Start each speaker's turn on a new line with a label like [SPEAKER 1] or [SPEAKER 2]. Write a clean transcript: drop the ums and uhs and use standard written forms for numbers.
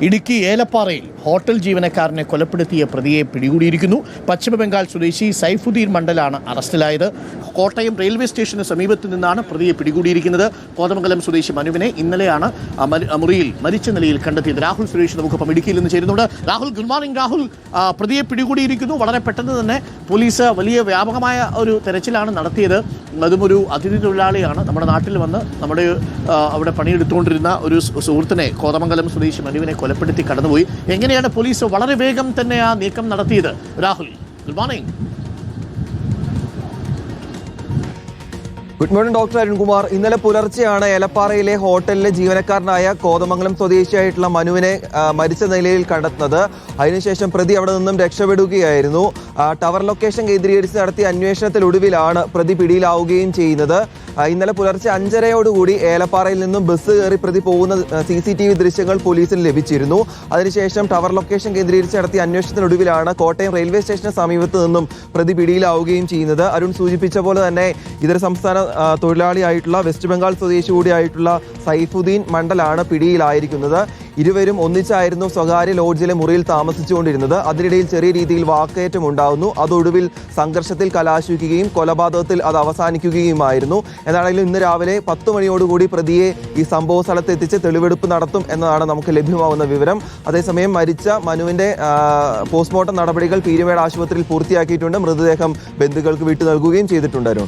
[SPEAKER 1] Idukki ഏലപ്പാറയിൽ hotel ജീവനക്കാരനെ കൊലപ്പെടുത്തിയ പ്രതിയെ പിടികൂടിയിരിക്കുന്നു. പശ്ചിമബംഗാൾ സ്വദേശി സൈഫുദ്ദീൻ മണ്ഡലാണ് അറസ്റ്റിലായത്. കോട്ടയം റെയിൽവേ സ്റ്റേഷന് സമീപത്ത് നിന്നാണ് പ്രതിയെ പിടികൂടിയിരിക്കുന്നത്. കോതമംഗലം സ്വദേശി മനുവിനെ ഇന്നലെയാണ് മുറിയിൽ മരിച്ച നിലയിൽ കണ്ടെത്തിയത്. രാഹുൽ സുരേഷ് നമുക്കൊപ്പം ഇടുക്കിയിൽ നിന്ന് ചേരുന്നുണ്ട്. Rahul, good morning. രാഹുൽ, പ്രതിയെ പിടികൂടിയിരിക്കുന്നു. വളരെ പെട്ടെന്ന് തന്നെ പോലീസ് വലിയ വ്യാപകമായ ഒരു തെരച്ചിലാണ് നടത്തിയത്. അതും ഒരു അതിഥി തൊഴിലാളിയാണ് നമ്മുടെ നാട്ടിൽ വന്ന് അവിടെ പണിയെടുത്തുകൊണ്ടിരുന്ന ഒരു സുഹൃത്തിനെ കോതമംഗലം സ്വദേശി മനുവിനെ കൊലപ്പെടുത്തി കടന്നുപോയി. എങ്ങനെയാണ് പോലീസ് വളരെ വേഗം തന്നെ ആ നീക്കം നടത്തിയത്? Rahul, good morning.
[SPEAKER 2] Good morning doctor Arunkumar. ഇന്നലെ പുലർച്ചെയാണ് ഏലപ്പാറയിലെ ഹോട്ടലിലെ ജീവനക്കാരനായ കോതമംഗലം സ്വദേശിയായിട്ടുള്ള മനുവിനെ മരിച്ച നിലയിൽ കണ്ടെത്തുന്നത്. അതിനുശേഷം പ്രതി അവിടെ നിന്നും രക്ഷപ്പെടുകയായിരുന്നു. ടവർ ലൊക്കേഷൻ കേന്ദ്രീകരിച്ച് നടത്തിയ അന്വേഷണത്തിലൊടുവിലാണ് പ്രതി പിടിയിലാവുകയും ചെയ്യുന്നത്. ഇന്നലെ പുലർച്ചെ 5:30 ഏലപ്പാറയിൽ നിന്നും ബസ് കയറി പ്രതി പോകുന്ന CCTV ദൃശ്യങ്ങൾ പോലീസിന് ലഭിച്ചിരുന്നു. അതിനുശേഷം ടവർ ലൊക്കേഷൻ കേന്ദ്രീകരിച്ച് നടത്തിയ അന്വേഷണത്തിനൊടുവിലാണ് കോട്ടയം റെയിൽവേ സ്റ്റേഷന് സമീപത്ത് നിന്നും പ്രതി പിടിയിലാവുകയും ചെയ്യുന്നത്. അരുൺ സൂചിപ്പിച്ച പോലെ തന്നെ ഇതര സംസ്ഥാന തൊഴിലാളിയായിട്ടുള്ള വെസ്റ്റ് ബംഗാൾ സ്വദേശി കൂടിയായിട്ടുള്ള സൈഫുദ്ദീൻ മണ്ഡലാണ് പിടിയിലായിരിക്കുന്നത്. ഇരുവരും ഒന്നിച്ചായിരുന്നു സ്വകാര്യ ലോഡ്ജിലെ മുറിയിൽ താമസിച്ചുകൊണ്ടിരുന്നത്. അതിനിടയിൽ ചെറിയ രീതിയിൽ വാക്കേറ്റം ഉണ്ടാകുന്നു. അതൊടുവിൽ സംഘർഷത്തിൽ കലാശിക്കുകയും കൊലപാതകത്തിൽ അത് അവസാനിക്കുകയുമായിരുന്നു. എന്നാണെങ്കിലും ഇന്ന് രാവിലെ 10 മണിയോടുകൂടി പ്രതിയെ ഈ സംഭവ സ്ഥലത്ത് എത്തിച്ച് തെളിവെടുപ്പ് നടത്തും എന്നതാണ് നമുക്ക് ലഭ്യമാകുന്ന വിവരം. അതേസമയം മരിച്ച മനുവിന്റെ പോസ്റ്റ്മോർട്ടം നടപടികൾ പീരുമേട് ആശുപത്രിയിൽ പൂർത്തിയാക്കിയിട്ടുണ്ട്. മൃതദേഹം ബന്ധുക്കൾക്ക് വിട്ടു നൽകുകയും ചെയ്തിട്ടുണ്ട്.